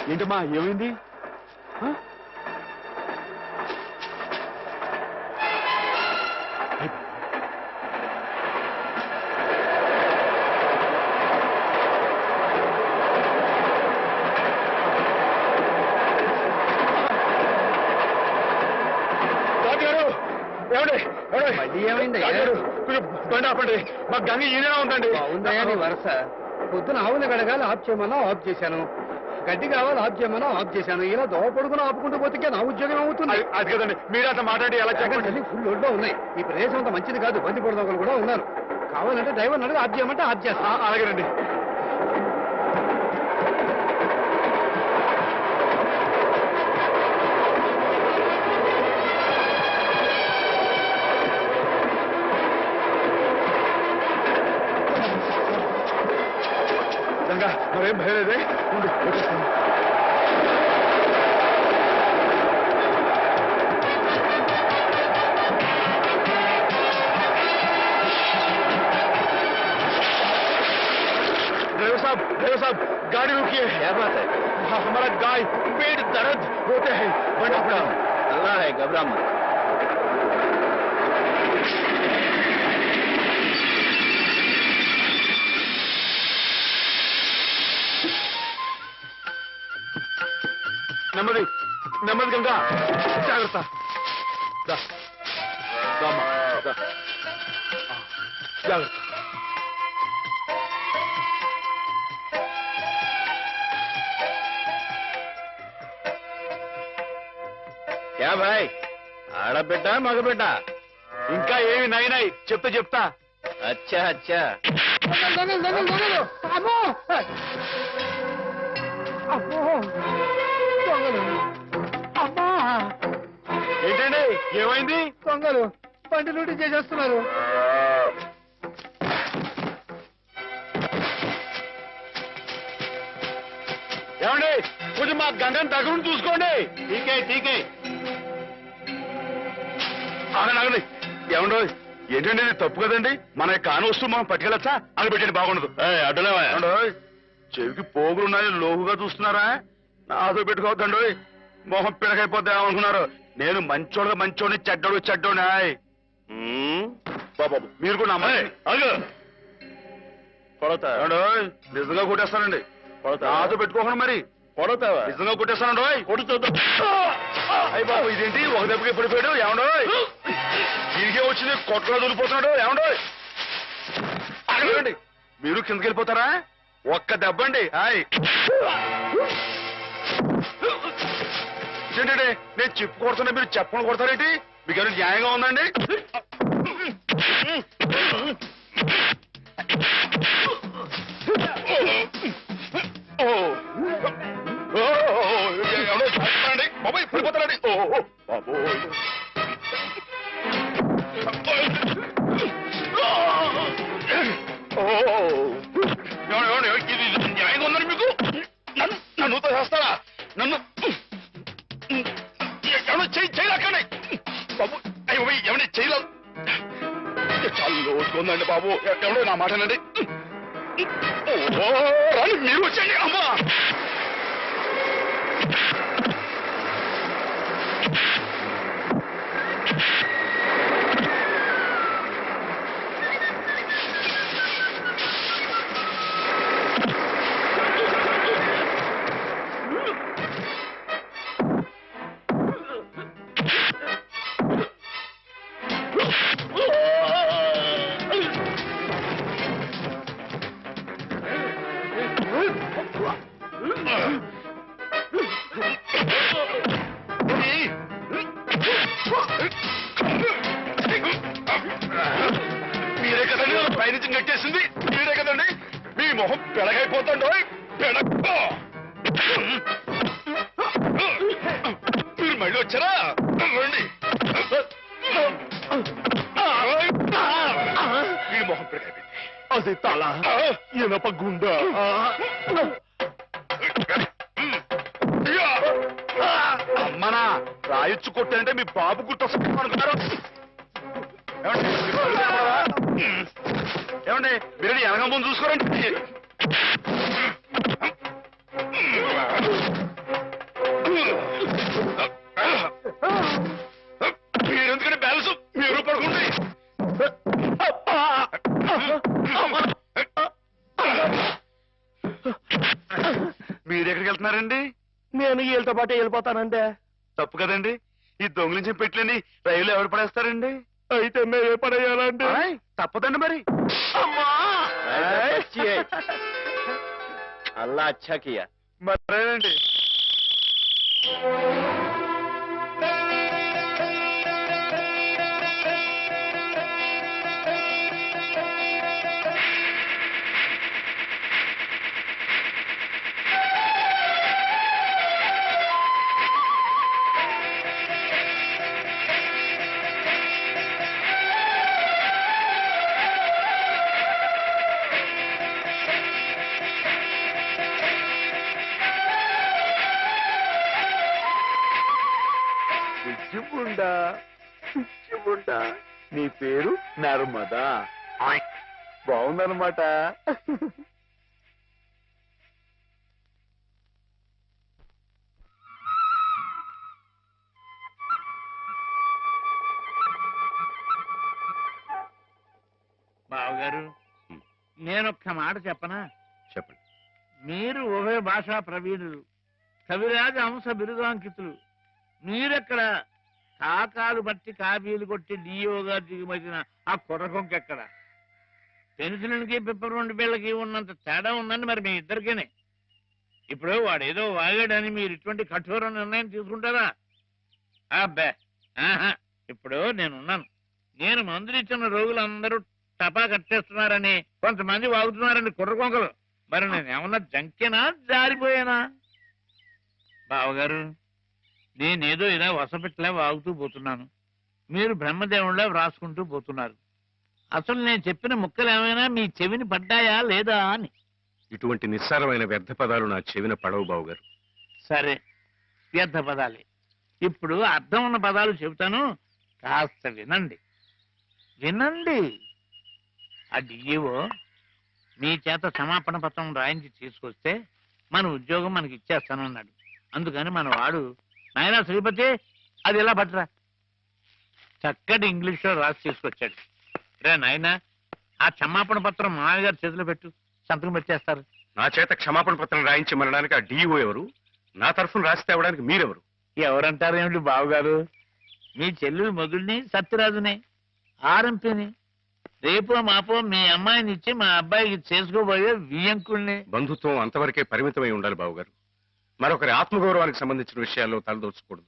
ఏంటమ్మా ఏమైంది? ఏమైంది? కొంచెం బండి ఆపండి. మా గంగ ఈయన ఉందండి. ఉందయ్యా నీ వరుస. పొద్దున ఆవులు గడగాలి ఆఫ్ చేయమన్నా ఆఫ్ చేశాను, గడ్డి కావాలి ఆఫ్ చేయమన్నా ఆఫ్ చేశాను. ఇలా దోవ పడుకుని ఆపుకుంటూ పోతే నా ఉద్యోగం అవుతుంది. అది కదండి, మీరు అట్లా మాట్లాడి ఎలా చెప్పండి. ఫుల్ ఒడ్లో ఉన్నాయి. ఈ ప్రదేశం అంత మంచిది కాదు, బంది పొడదొకలు కూడా ఉన్నారు. కావాలంటే డ్రైవర్ అడుగు ఆఫ్ చేయమంటే ఆఫ్ చేస్తా. అలాగేనండి. గంగా మరేం భయలేదే, ఉండి వచ్చేస్తాను. ड्राइवर साहब गाड़ी रुकिए। क्या बात है? हमारा गाय पेट दर्द होते हैं। अल्लाह है, घबरा मत। నెమ్మది నెమ్మది గంగా, జాగ్రత్త. జాగ్రత్త. क्या भाई, ఆడబిడ్డ మగబిడ్డ? ఇంకా ఏమి నాయనాయి చెప్తా. అచ్చా అచ్చా. ఏంటండి ఏమైంది? దొంగలు బండి లూటీ చేసేస్తున్నారు. ఏమండి కొంచెం మా గంగని దగ్గర చూసుకోండి. ఠీకే ఠీకే. ఆగండి. ఏమండో ఏంటండి ఇది తప్పు కదండి. మన కాని వస్తువు మనం పట్టుకెళ్ళచ్చా అని పెట్టండి, బాగుండదు. అడ్డులేవా? చెవికి పోగులున్నాయని లోహుగా చూస్తున్నారా? నాతో పెట్టుకోవద్దండి, మొహం పిడకైపోద్దా అనుకున్నారు. నేను మంచోడిని చెడ్డోని. బాబు మీరు కూడా కొడతా నిజంగా కొట్టేస్తానండి. నాతో పెట్టుకోకుండా మరి కొడతావా? నిజంగా కొట్టేస్తానండి. అయ్యి బాబు ఇదేంటి ఒక దెబ్బకి పడిపోయాడు. ఏమండో తిరిగే వచ్చింది కొట్టలో దొరికిపోతున్నాడు. ఏమండో అడగండి, మీరు కిందకి వెళ్ళిపోతారా? ఒక్క దెబ్బండి. ఏంటండి నేను చెప్పు కొడుతున్నా, మీరు చెప్పని కొడతారేంటి? మీకు ఏమైనా న్యాయంగా ఉందండి? బాబాయ్ పడిపోతారండి. ఇది న్యాయంగా ఉందని మీకు? నన్నుతో చేస్తారా? నన్ను ఎవరో చేయలేకండి బాబు. అయ్యో ఎవరి చేయలేదు. చాలా లోతుకుందండి బాబు. ఎవడో నా మాటనండి. రాని మీరు వచ్చేయండి. అమ్మా మీరే కదండి పైనుంచి నెట్టేసింది. మీరే కదండి. మీ మొహం పెడగైపోతుండో మీరు మళ్ళీ వచ్చారా? రండి. మీ మొహం పెడగైపోయింది. అది తల ఇనప గుండ. అమ్మనా రాయొచ్చు కొట్టారంటే మీ బాబు గుర్తొస్తుంది అనుకున్నారు. ఏమండి మీరు వెనక ముందు చూసుకోరండి. మీరు ఎక్కడికి వెళ్తున్నారండి? నేను వీళ్ళతో పాటు వెళ్ళిపోతానండి. తప్పు కదండి, ఈ దొంగిలించిన పెట్టిలని రైలు ఎవరు పడేస్తారండి? అయితే మేమే పడేయాలండి. ఆయ్, తప్పదండి మరి. అల్లా అచ్చా కియా. మరేనండి. పిచ్చిముండా, నీ పేరు నర్మదా. బాగుందన్నమాట. బావగారు, నేనొక్క మాట చెప్పనా? చెప్పండి. మీరు ఉభయ భాషా ప్రవీణులు, కవిరాజ అంశ బిరుదాంకితులు. మీరెక్కడ కాకాలు బట్టి కాపీలు కొట్టి డియోగా దిగుమతిన ఆ కుర్రకొంకెక్కడ? పెన్సిల్కి పిప్పర్ బిళ్ళకి ఉన్నంత తేడా ఉందండి మరి మీ ఇద్దరికేనే. ఇప్పుడు వాడేదో వాగాడని మీరు ఇటువంటి కఠోర నిర్ణయం తీసుకుంటారా? అబ్బే, ఆహా. ఇప్పుడు నేనున్నాను. నేను మందులు ఇచ్చిన రోగులందరూ టపా కట్టేస్తున్నారని కొంతమంది వాగుతున్నారని కుర్రకొంకలు. మరి నేనేమన్నా జంకేనా, జారిపోయానా? బావగారు, నేనేదో ఇలా వసపెట్టలే వాగుతూ పోతున్నాను, మీరు బ్రహ్మదేవుళ్ళ వ్రాసుకుంటూ పోతున్నారు. అసలు నేను చెప్పిన ముక్కలు ఏమైనా మీ చెవిని పడ్డాయా లేదా అని. ఇటువంటి నిస్సారమైన వ్యర్థ పదాలు నా చెవిన పడవు బావుగారు. సరే, వ్యర్థ పదాలే. ఇప్పుడు అర్థం ఉన్న పదాలు చెబుతాను, కాస్త వినండి. వినండి. ఆ డిఈఓ మీ చేత క్షమాపణ పత్రం రాయించి తీసుకొస్తే మన ఉద్యోగం మనకి ఇచ్చేస్తానన్నాడు. అందుకని మన వాడు, నాయనా శ్రీపతి, అది ఎలా పట్టరా, చక్కటి ఇంగ్లీష్లో రాసి తీసుకొచ్చాడు. రే నాయనా, ఆ క్షమాపణ పత్రం మామయ్య గారి చేతిలో పెట్టు, సంతకం పెట్టేస్తారు. నా చేత క్షమాపణ పత్రం రాయించి మనడానికి ఆ డిఓ ఎవరు? నా తరఫున రాసి తేవడానికి మీరెవరు? ఎవరంటారేమిటి బావగారు, మీ చెల్లెలు మొగుడిని సత్యరాజుని, ఆర్ఎంపీని. రేపో మాపో మీ అమ్మాయిని ఇచ్చి మా అబ్బాయికి చేసుకోబోయే వియ్యంకుల్ని. బంధుత్వం అంతవరకే పరిమితమై ఉండాలి బావుగారు. మరొకరి ఆత్మగౌరవానికి సంబంధించిన విషయాల్లో తలదోచకూడదు.